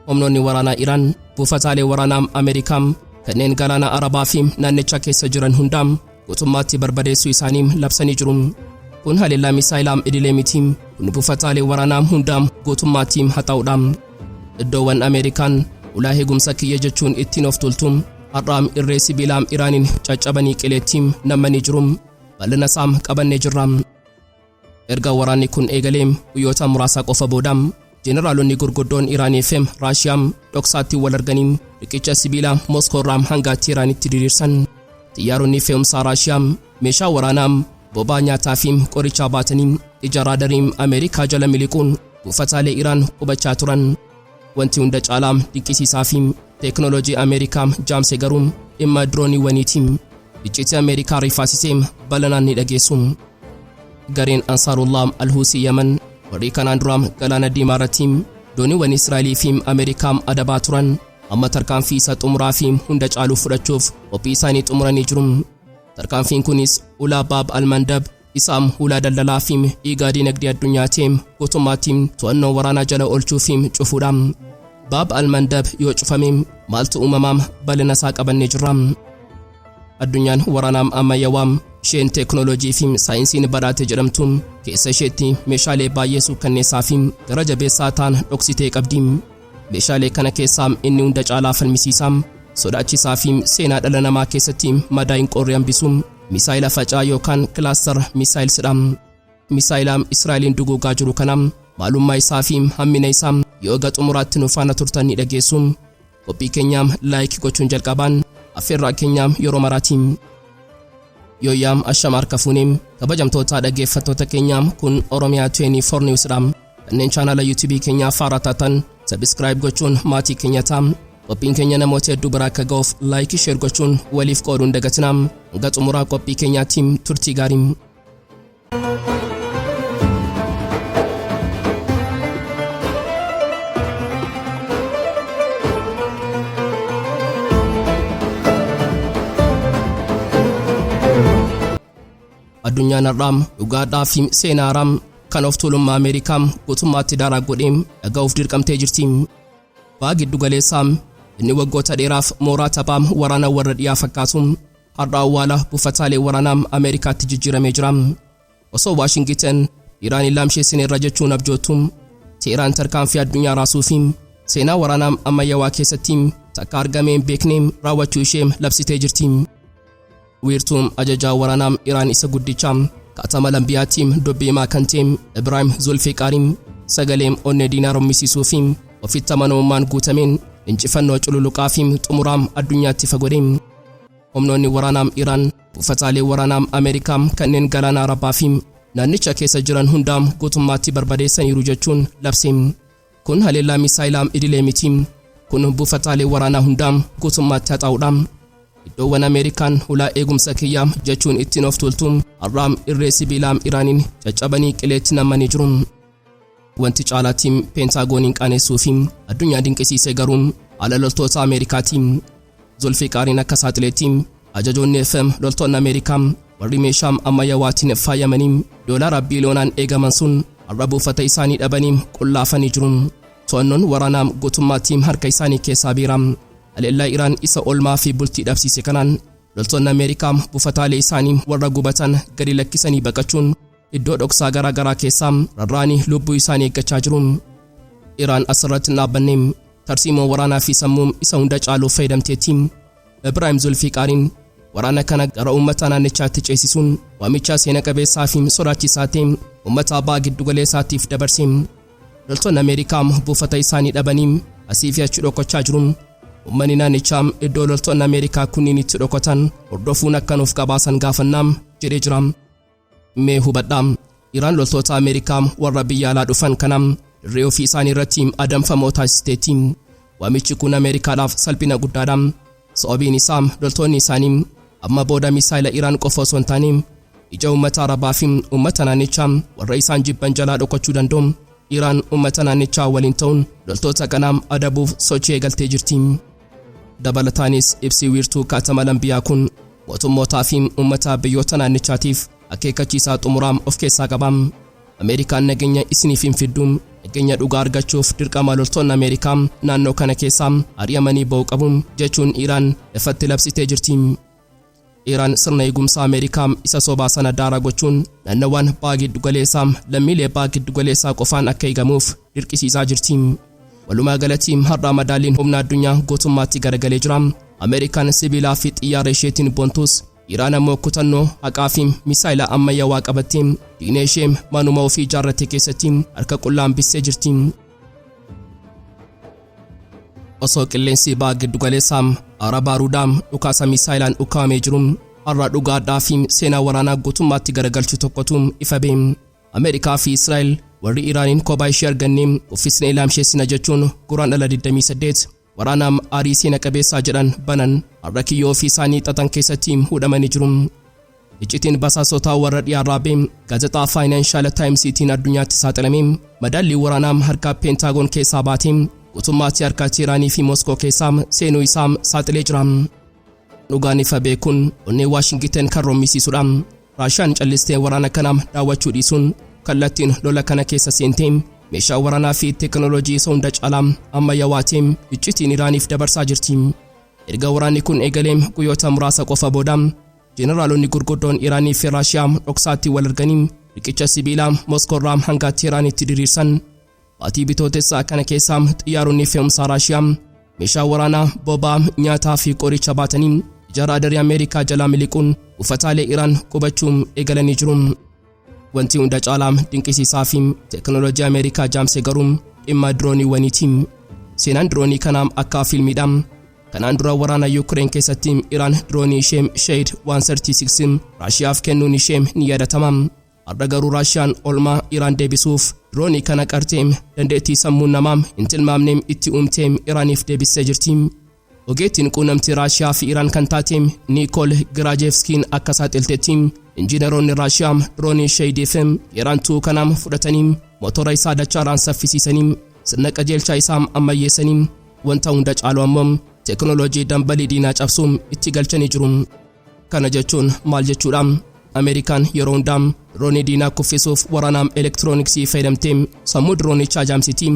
Humnoonni waraanaa Iraan buufataalee waraanaa Ameerikaa kanneen Galaana Arabaa fi naannicha keessa jiran hundaam guutummaatti barbadeessuu isaanii labsanii jiru. Kun haleellaa Misaa'elaa idilee miti. Kun buufataalee waraanaa hundaam guutummaatti haxaa'uudha. Iddoowwan Ameerikaan Hulaan Eegumsaa kiyya jechuun ittiin of tultu har'a irree sibiilaa Iraaniin caccabanii qileetti nammanii jiru. Bal'ina isaa qabannee jirra. Erga waraanni kun eegalee guyyoota muraasa qofa booda Jeneraaloonni gurguddoon Iraanii fi Raashiyaa dhoksaatti wal arganii riqicha sibiilaa Moskoorraa hanga Teeraanitti diriirsan. Xiyyaaronni fe'umsaa Raashiyaa meeshaa waraanaa bobaa nyaataa fi qorichaa baatanii ija raadarii Ameerikaa jala miliquun buufataalee Iraan qubachaa turan. Wanti hunda caalaa dinqisiisaa fi teeknooloojii Ameerikaa jaamse garuu dhimma dirooniiwwaniiti. Iccitii Ameerikaa rifaasisee bal'inaan ni dhageessu. Gareen Ansaarullah al-Huusii Yaman warri kanaan dura Galaana Diimaa irratti dooniiwwan Israa'elii fi Ameerikaa adabaa turan amma tarkaanfii isa xumuraa fi hunda caaluu fudhachuuf qophii isaanii xumuranii jiru. Tarkaanfiin kunis ulaa Baab al-Mandab isaam hulaa daldalaa fi dhiigaa dinagdee addunyaa ta'e guutummaatti to'annoo waraanaa jala oolchuu fi cufuudha. Baab al-Mandab yoo cufame maaltu uumamaa bal'ina isaa qabannee jirra. Addunyaan waraanaa ammayyaawaa isheen teeknooloojii fi saayinsiin badhaate jedhamtu keessa isheetti meeshaalee baay'ee suukaneessaa fi gara jabeessaa ta'an dhoksitee qabdi. Meeshaalee kana keessaa inni hunda caalaa falmisiisaa sodaachisaa fi seenaa dhala namaa keessatti madaa hin qorre hambisu Misaa'ela Faca'aa yookaan kilaaster Misaa'elsidha. Misaa'ela Israa'eliin duguugaa jiru kana maalummaa isaa fi hammina isaa yoo xumuraatti nu faana turtan ni dhageessu. Qophii keenya laayik gochuun jalqabaan affeerraa keenya yeroo maraatiin. Yooyyaam ashamaar kafuuneem kabajamtoota dhaggeeffattoota keenya kun Oromiyaa 24 Newsdha. Kanneen chaanala YouTube keenya faaraa taatan subscribe gochuun maatii keenya ta'a. Qophiin keenya namoota hedduu bira akka ga'uuf laayik share gochuun waliif qooduun dagatinaa. Hanga xumuraa qophii keenyaatiin turtii gaarii. Addunyaan har'aa dhugaadhaa fi seenaa kan of tuulummaa Ameerikaa guutummaatti daaraa godhee dhaga'uuf dirqamtee jirti. Baha Giddu-galeessaa inni waggoota dheeraaf mooraa taphaa waraanaa warra dhiyaa fakkaatu har'a awwaala buufataalee waraanaa Ameerikaatti jijjiiramee jira. Osoo Waashingtan Iraan laamsheessineerra jechuun abjoottu Teeraan tarkaanfii addunyaa raasuu fi seenaa waraanaa ammayyaawaa keessatti takka argamee hin beekne raawwachuu ishee labsitee jirti. Wiirtuun ajajaa waraanaa Iraan isa guddichaa kaatama lambiyaatiim dubbiimaa kan ta'e Ibraahim Zulfiqaariin sagalee onnee diinaa rommisiisuu fi ofitti amanamummaan guutameen injifannoo cululuqaa fi xumuraa addunyaatti fagodhe. Humnoonni waraanaa Iraan buufataalee waraanaa Ameerikaa kanneen Galaana Arabaa fi naannicha keessa jiran hundaa guutummaatti barbadeessaniiru jechuun labse. Kun haleellaa Misaa'elaa idilee miti. Kun buufataalee waraanaa hundaa guutummaatti haxaa'uudha. Iddoowwan Ameerikaan Hulaan Eegumsaa kiyyaa jechuun ittiin of tultu har'a irree sibiilaa Iraaniin caccabanii qileetti nammanii jiru. Wanti caalaatti peentagooniin qaaneessuu fi addunyaa dinqisiisee garuu haala loltoota Ameerikaati. Zulfiqaariin akka saaxileetti ajajoonni FM loltoonni Ameerikaa warri meeshaa ammayyaawaatiin faayamanii doolaara biiliyoonaan eegaman sun har'a buufata isaanii dhabanii qullaafanii jiru. To'annoon waraanaa guutummaatti harka isaanii keessaa biira. Haleellaa Iraan isa olmaa fi bultii dhabsiise kanaan loltoonni Ameerikaa buufataalee isaanii warra gubatan gadi lakkisanii baqachuun iddoo dhoksaa garaa garaa keessaa rarraanii lubbuu isaanii eeggachaa jiru. Iraan asirratti dhaabbanne tarsiimoo waraanaa fi sammuu isa hunda caaluuf fayyadamteetti. Ibraahim Zulfiqaariin waraana kana gara uummata naannichaatti ceesisuun waamicha seena qabeessaa fi sodaachisaa ta'e uummata Baha Giddu-galeessaatiif dabarse. Loltoonni Ameerikaa buufata isaanii dhabanii asii fi achi dhokachaa jiru. Uummanni naannichaa iddoo loltoonni Ameerikaa kunniin itti dhokotan hordofuun akka nuuf qabaasan gaafannaa jedhee jira. Mee hubadhaa Iraan loltoota Ameerikaa warra biyya alaa dhufan kana dirree ofii isaanii irratti adamfamoo taasisteetti. Waamichi kun Ameerikaadhaaf salphina guddaadha. Sababiin isaa loltoonni isaanii amma booda Misaa'ela Iraan qofa osoo hin taane ija uummata Arabaa fi uummata naannichaa warra isaan jibban jalaa dhokachuu danda'u. Iraan uummata naannichaa waliin ta'uun loltoota kana adabuuf sochii eegaltee jirti. Dabalataanis ibsi wiirtuu kaatama lambiyaa kun mootummootaa fi uummata biyyoota naannichaatiif akeekkachiisaa xumuraa of keessaa qaba. Ameerikaan nageenya isiniif hin fiddu, nageenya dhugaa argachuuf dirqama loltoonni Ameerikaa naannoo kana keessaa ari'amanii ba'uu qabu jechuun Iraan ifatti labsitee jirti. Iraan sirna eegumsaa Ameerikaa isa sobaa sana daara gochuun naannawwan Baha Giddu-galeessaa lammiilee Baha Giddu-galeessaa qofaan akka eegamuuf dirqisiisaa jirti. Walumaa galatti har'a madaaliin humna addunyaa guutummaatti garagalee jira. Ameerikaan sibiilaa fi xiyyaara isheetiin bontus, Iraan ammoo kutannoo haqaa fi misaa'ela ammayyaawaa qabattee diinee ishee manuma ofii ijaarratte keessatti harka qullaan bissee jirti. Osoo qilleensi Baha Giddu-galeessaa Arabaa ruudaam dhukaasa misaa'elaan ukkaamee jiru, har'a dhugaadhaa fi seenaa waraanaa guutummaatti garagalchu tokkotu ifa ba'e. Ameerikaa fi Israa'el warri Iraaniin kophaa ishee argannee uffisnee ilaamsheessina jechuun Guraandhala 28 waraanaam aarii seena qabeessaa jedhan banan har'a kiyyoo ofii isaanii xaxan keessatti hudhamanii jiru. Iccitiin basaasotaa warra dhiyaarraa ba'e gaazexaa Xiinxala Taayimsiitiin addunyaatti saaxilamee madaallii waraanaam harka peentaagoon keessaa baatee guutummaatti harka Iraanii fi Moskoo keessaa seenuu isaa saaxilee jira. Dhugaan ifa ba'e kun onnee Waashingiten kan roomisiisudha. Raashiyaan callistee waraana kana daawwachuu dhiisuun kallattiin lola kana keessa seentee meeshaa waraanaa fi teekinooloojii isa hunda caalaa ammayyaawaatiin iccitiin Iraaniif dabarsaa jirti. Erga waraanni kun eegalee guyyoota muraasa qofa booda Jeneraaloonni gurguddoon Iraanii fi Raashiyaa dhoksaatti wal arganii riqicha sibiilaa Moskoorraa hanga Iraanitti diriirsan. Baatii bitootessaa kana keessa xiyyaaronni fe'umsaa Raashiyaa meeshaa waraanaa, boba'aa, nyaataa fi qoricha baatanii ijaaraa darii Ameerikaa jalaa miliquun buufataalee Iraan qubachuun eegalanii jiru. Wanti hunda caalaa dinqisiisaa fi teekinooloojii Ameerikaa jaamse garuu dhimma dirooniiwwaniiti. Seenaan diroonii kanaa akka fiilmiidha. Kanaan dura waraana Yuukireen keessatti Iraan diroonii ishee Shahid 136 Raashiyaaf kennuun ishee ni yaadatama. Har'a garuu Raashiyaan olmaa Iraan deebisuuf diroonii kana qartee dandeettii sammuu namaa hin tilmaamne itti uumtee Iraaniif deebisee jirti. Ogeettiin quunnamtii Raashiyaa fi Iraan kan taate Nikool Giraajevskiin akka saaxilteetti injiinaroonni Raashiyaa diroonii Shahidiif Iraantuu kanaan fudhatanii motora isaa dachaaraan saffisiisanii sirna qajeelchaa isaa ammayyeessanii wanta hunda caalu ammoo teekinooloojii dambalii diinaa cabsuun itti galchanii jiru. Kana jechuun maal jechuudha? Ameerikaan yeroo hundaa diroonii diinaa kuffisuuf waraanaam elektirooniksii fayyadamtee sammuu diroonichaa jaamsiti.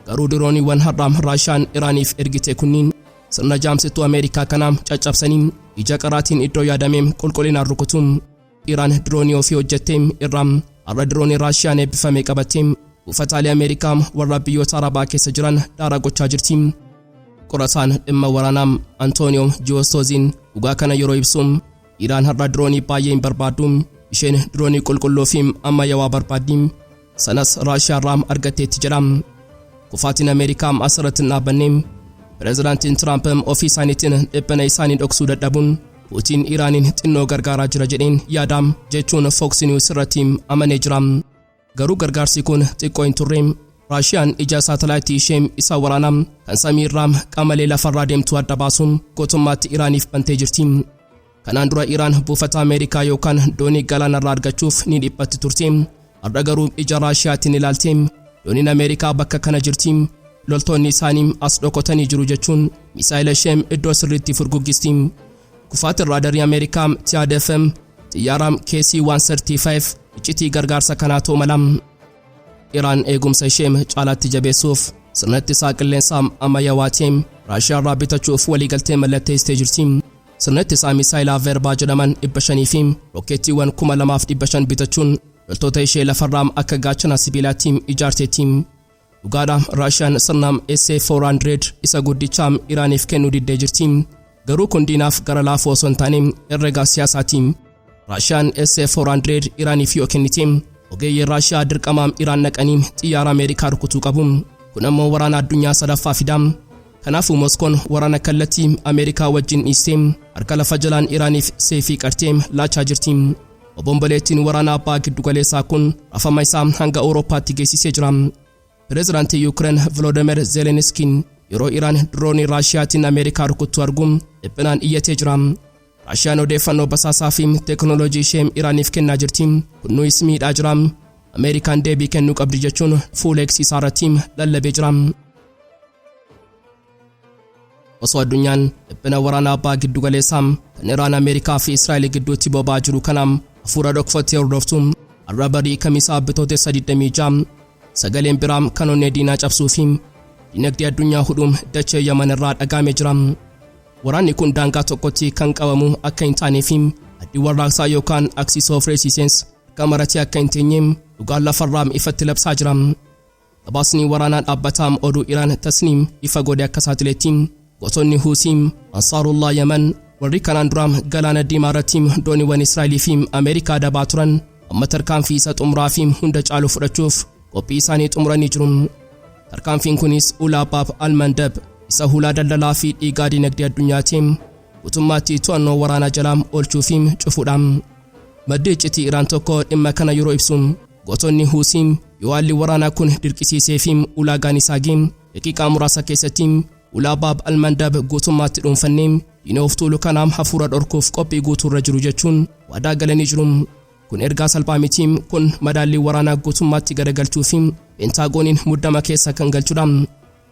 Garuu dirooniiwwan har'aam Raashiyaan Iraaniif ergite kunniin sirna jaamsituu Ameerikaa kanaa caccabsanii ija qaraatiin iddoo yaadamee qulqullinaan rukutu. Iraan diroonii ofii hojjettee irraa har'a diroonii Raashiyaan eebbifame qabattee buufataalee Ameerikaa warra biyyoota Arabaa keessa jiran daara gochaa jirti. Qorataan dhimma waraanaam Antooniyoo Jiwostooziin dhugaa kana yeroo ibsu Iraan har'a diroonii baay'ee hin barbaaddu. Isheen diroonii qulqulluu fi ammayyaawaa barbaaddi. Sanas Raashiyaarraa argatteetti jedha. Kufaatiin Ameerikaa asirratti hin dhaabbanne. Pireezidaantiin Tiraamp ofii isaaniitiin dhiphina isaanii dhoksuu dadhabuun Puutiin Iraaniin xinnoo gargaaraa jira jedheen yaada jechuun Fox News irratti amanee jira. Garuu gargaarsi kun xiqqoo hin turre. Raashiyaan ija saatalaayitii ishee isa waraanaa kan samii irraa qamalee lafarraa deemtu adda baasuun guutummaatti Iraaniif bantee jirti. Kanaan dura Iraan buufata Ameerikaa yookaan doonii Galaana irraa argachuuf ni dhiphatti turte. Har'a garuu ija Raashiyaatiin ilaalte dooniin Ameerikaa bakka kana jirti. Loltoonni isaanii as dhokotanii jiru jechuun Misaa'ela ishee iddoo sirriitti furguggisti. Kufaatiin raadarii Ameerikaa TADFM xiyyaara KC-135 iccitii gargaarsa kanaa ta'uu mala. Iraan eegumsa ishee caalaatti jabeessuuf sirna ittisaa qilleensaa ammayyaawaatiin Raashiyaarraa bitachuuf waliigaltee mallatteessitee jirti. Sirna ittisaa Misaa'elaa Verbaa jedhaman 500 fi rokkeettiiwwan 2500 bitachuun loltoota ishee lafarraa akka gaachana sibiilaatti ijaarteetti. Dhugaadhaan Raashiyaan sirna SA-400 isa guddichaa Iraaniif kennuu diddee jirti. Garuu kun diinaaf gara laafuu osoo hin taane herrega siyaasaati. Raashiyaan SA-400 Iraaniif yoo kennite ogeeyyiin Raashiyaa dirqamaan Iraan naqanii xiyyaara Ameerikaa rukutuu qabu. Kun ammoo waraana addunyaa sadaffaa fida. Kanaafuu Moskoon waraana kallattii Ameerikaa wajjin dhiistee harka lafa jalaan Iraaniif seefii qartee laachaa jirti. Obomboleettiin waraanaa Baha Giddu-galeessaa kun rafama isaa hanga Awurooppaatti geessisee jira. Pireezidaantii Yuukireen Volodymyr Zelenskiin yeroo Iraan diroonii Raashiyaatiin Ameerikaa rukuttu arguun dhiphinaan iyyatee jira. Raashiyaan odeeffannoo basaasaa fi teekinooloojii ishee Iraaniif kennaa jirti. Kunis miidhaa jira. Ameerikaan deebii kennuu qabdi jechuun fuula eegsisaa irratti lallabee jira. Osoo addunyaan dhiphina waraanaa Baha Giddu-galeessaa kan Iraan Ameerikaa fi Israa'el gidduutti boba'aa jiru kanaan hafuura dhokfattee hordoftu har'a barii kamisaa bitootessa 26 sagaleen biraam kan onnee diinaa cabsuu fi dinagdee addunyaa hudhuun dachee Yaman irraa dhagaamee jira. Waraanni kun daangaa tokkotti kan qabamu akka hin taanee fi addii warraaqsaa yookaan axis of resistance kamaratti akka hin teenyeem dhugaan lafarraa ifatti labsaa jira. Gabaasni waraanaa dhaabbataa oduu Iraan tasniim ifa godhe akka saatileetti gosoonni Huusiim Ansaarullah Yaman warri kanaan dura Galaana Diimaa irratti dooniiwwan Israa'elii fi Ameerikaa dabaa turan amma tarkaanfii isa xumuraa fi hunda caalu fudhachuuf qophii isaanii xumuranii jiru. Tarkaanfiin kunis ulaa Baab al-Mandab isa hulaa daldalaa fi dhiigaa dinagdee addunyaatti guutummaatti to'annoo waraanaa jalaa oolchuu fi cufuudha. Maddi iccitii Iraan tokko dhimma kana yeroo ibsu gosoonni Huusiim yoo haalli waraanaa kun dirqisiisee fi ulaagaan isaa geem daqiiqaa muraasa keessatti ulaa Baab al-Mandab guutummaatti dhuunfannee diina of tuulu kanaam hafuura dhorkuuf qophii guutuurra jiru jechuun waadaa galanii jiru. Kun ergaa salphaa miti. Kun madaallii waraanaa guutummaatti garagalchuu fi Pentaagoniin muddama keessa kan galchudha.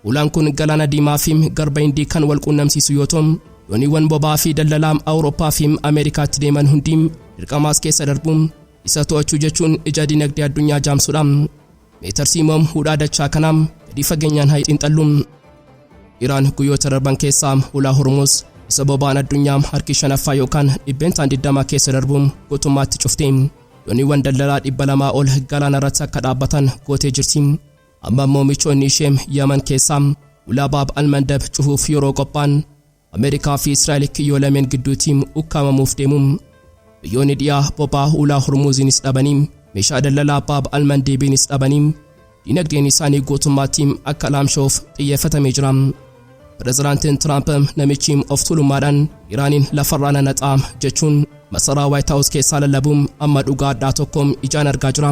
Ulaan kun Galaana Diimaa fi Garba Hindii kan wal quunnamsiisu yoo ta'u dooniiwwan boba'aa fi daldalaa Awurooppaa fi Ameerikaatti deeman hundi dirqamaas keessa darbu isa to'achuu jechuun ija dinagdee addunyaa jaamsudha. Meetarsiimoom hudhaa dachaa kanaam gadi fageenyaan haa xiinxallu. Iraan guyyoota darban keessaa ulaa Hormuz isa boba'aan addunyaa harki 5 yookaan 120 keessa darbu guutummaatti cuftee dooniiwwan daldalaa 200 ol galaana irratti akka dhaabbatan gootee jirti. Amma immoo michoonni ishee Yaman keessaa ulaa Baab al-Mandab cufuuf yeroo qophaan Ameerikaa fi Israa'el kiyyoo lameen gidduutti ukkaamamuuf deemu. Biyyoonni dhiyaa boba'aa ulaa Hormuziinis dhabanii meeshaa daldalaa Baab al-Mandabiinis dhabanii dinagdeen isaanii guutummaatti akka laamshoof xiyyeeffatamee jira. Pireezidaantiin Tiraamp namichi of tuulummaadhaan Iraaniin lafarraa nanaxaa jechuun masaraa White House keessaa lallabuun amma dhugaa addaa tokko ijaan argaa jira.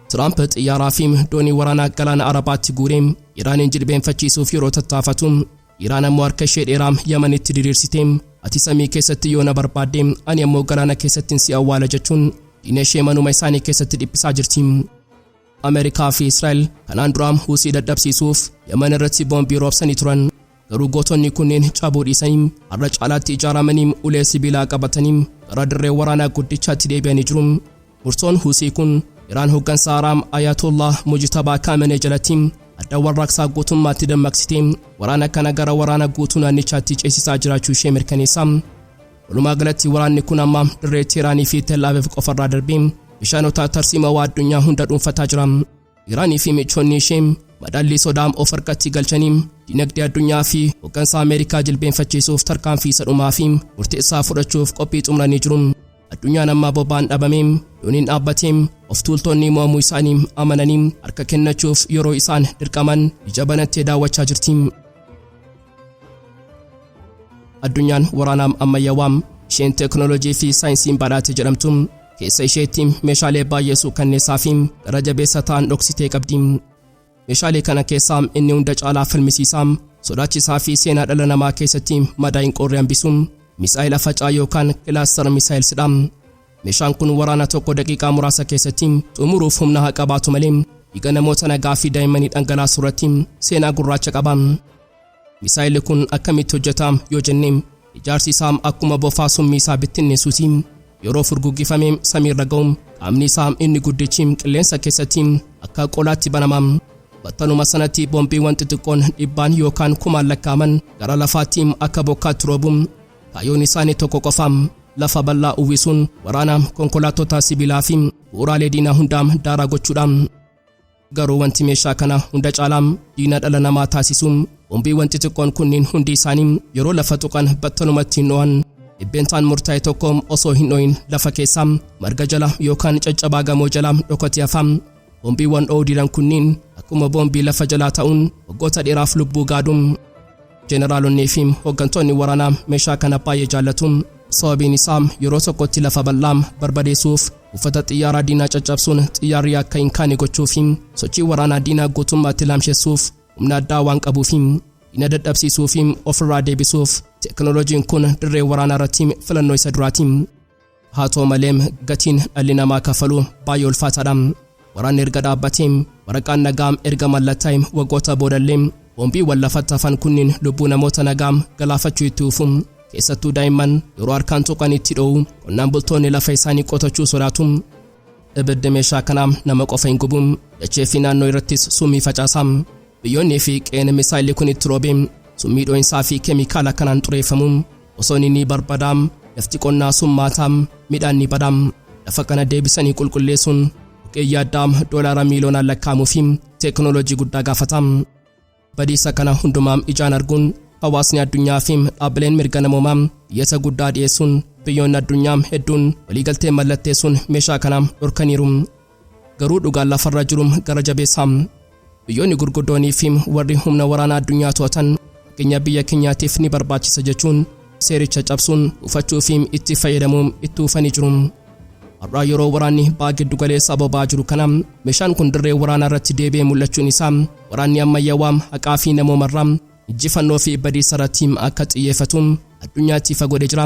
Tiraamp xiyyaaraa fi doonii waraanaa Galaana Arabaatti guuree Iraaniin jilbeenfachiisuuf yeroo tattaafatu Iraan ammoo harka ishee dheeraa Yamanitti diriirsitee ati samii keessatti yoo na barbaadde ani ammoo galaana keessatti si awwaala jechuun diina ishee manuma isaanii keessatti dhiphisaa jirti. Ameerikaa fi Israa'el kanaan dura Huusii dadhabsiisuuf Yaman irratti boombii roobsanii turan. Garuu gootonni kunneen cabuu dhiisanii har'a caalaatti ijaaramanii ulee sibiilaa qabatanii gara dirree waraanaa guddichaatti deebi'anii jiru. Murtoon Huusii kun Iraan hoggansa Araam Ayatollah Mujtabaa Khamenei jalatti adda warraaqsaa guutummaatti dammaqsitee waraana kana gara waraana guutuu naannichaatti ceesisaa jiraachuu ishee mirkaneessa. Walumaa galatti waraanni kun amma dirree Teeraanii fi Tel Aviv qofarraa darbee bishaanota tarsiimaa addunyaa hunda dhuunfataa jira. Iraanii fi michoonni ishee madaallii sodaam of harkatti galchanii dinagdee addunyaa fi hoggansa Ameerikaa jilbeenfachiisuuf tarkaanfii isa dhumaa fi murteessaa fudhachuuf qophii xumuranii jiru. Addunyaan amma boba'aan dhabamee dooniin dhaabbatee of tuultonni mo'amuu isaanii amananii harka kennachuuf yeroo isaan dirqaman ija banattee daawwachaa jirti. Addunyaan waraanaa ammayyaawaa isheen teekinooloojii fi saayinsiin badhaate jedhamtu keessa isheetti meeshaalee baay'ee suukaneessaa fi gara jabeessa ta'an dhoksitee qabdi. Meeshaalee kana keessaa inni hunda caalaa falmisiisaa sodaachisaa fi seenaa dhala namaa keessatti madaa hin qorre hambisuun Misaa'ela Faca'aa yookaan kilaastara Misaa'elsidha. Meeshaan kun waraana tokko daqiiqaa muraasa keessatti xumuruuf humna haa qabaatu malee dhiiga namoota nagaa fi daa'immanii dhangalaasuu irratti seenaa gurraacha qaba. Misaa'elli kun akkamitti hojjeta yoo jenne ijaarsi isaa akkuma bofaa summii isaa bittinneessuuti. Yeroo furguggifamee samiirra ga'u qaamni isaa inni guddichi qilleensa keessatti akka qolaatti banama. Battaluma sanatti boombiiwwan xixiqqoon dhibbaan yookaan kumaan lakkaaman gara lafaatti akka bokkaatti roobu. Kaayyoon isaanii tokko qofa lafa bal'aa uwwisuun waraana konkolaattota sibiilaa fi bu'uuraalee diinaa hundaa daaraa gochuudha. Garuu wanti meeshaa kana hunda caalaa diina dhala namaa taasisuun boombiiwwan xixiqqoon kunniin hundi isaanii yeroo lafa tuqan battalumatti hin dho'an. Dhibbeentaan murtaa'e tokko osoo hin dho'in lafa keessaa marga jala yookaan caccabaa gamoo jala dhokatee hafa. Boombiiwwan dho'uudhaan kunniin akkuma boombii lafa jalaa ta'uun waggoota dheeraaf lubbuu gaadhu. Jeneraaloonni fi hoggantoonni waraanaa meeshaa kana baay'ee jaallatu. Sababiin isaa yeroo tokkotti lafa bal'aa barbadeessuuf uffata xiyyaaraa diinaa caccabsuun xiyyaarri akka hin kaane gochuu fi sochii waraanaa diinaa guutummaatti laamsheessuuf humna addaa waan qabuuf diina dadhabsiisuu fi ofirraa deebisuuf teekinooloojiin kun dirree waraanaa irratti filannoo isa duraati. Haa ta'u malee gatiin dhalli namaa kafalu baay'ee ulfaataadha. Waraanni erga dhaabbatee waraqaan nagaa erga mallattaa'e waggoota boodallee boombiiwwan lafatti hafan kunniin lubbuu namoota nagaa galaafachuu itti fufu. Keessattuu daa'imman yeroo harkaan tuqan itti dho'u qonnaan bultoonni lafa isaanii qotachuu sodaatu. Ibiddi meeshaa kanaa nama qofa hin gubu, dachee fi naannoo irrattis summii facaasa. Biyyoonnii fi qe'een misaa'illi kun itti roobe summii dho'insaa fi keemikaala kanaan xureeffamu. Osoo inni barbadaa'u lafti qonnaa summaataa, midhaan ni bada. Lafa kana deebisanii qulqulleessuun buqqee addaa doolaara miiliyoonaan lakkaa'amuu fi teekinooloojii guddaa gaafata. Badiisa kana hundumaa ijaan arguun hawaasni addunyaa fi dhaabbileen mirga namoomaa iyyata guddaa dhiyeessuun biyyoonni addunyaa hedduun waliigaltee mallatteessuun meeshaa kana dhorkaniiru. Garuu dhugaan lafarra jiru gara jabeessaa. Biyyoonni gurguddoonii fi warri humna waraanaa addunyaa to'atan fageenya biyya keenyaatiif ni barbaachisa jechuun seericha cabsuun ufachuu fi itti fayyadamuun itti ufanii jiru. Har'a yeroo waraanni Baha Giddu-galeessaa boba'aa jiru kana meeshaan kun dirree waraanaa irratti deebi'ee mul'achuun isaa waraanni ammayyaawaa haqaa fi namoomarraa injifannoo fi badiisa irratti akka xiyyeeffatu addunyaatti ifa godhee jira.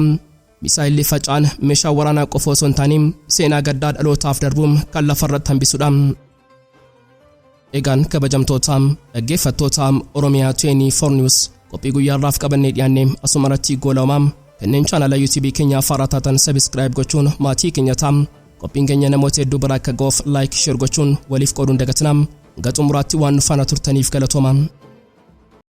Misaa'illi faca'aan meeshaa waraanaa qofa osoo hin taane seenaa gaddaa dhalootaaf darbu kan lafarratti hambisudha. Egaan kabajamtoota dhaggeeffattoota Oromiyaa 24 News qophii guyyaarraaf qabannee dhiyaanne asumarratti goolawmaa kanneen chaanala YouTube keenyaa Har'a taatan subscribe gochuun maatii keenya ta'aa. Qophiin keenya namoota hedduu bira akka ga'uuf like share gochuun waliif qooduun dagatinaa. Hanga xumuraatti waan nu faana turtaniif galatoomaa.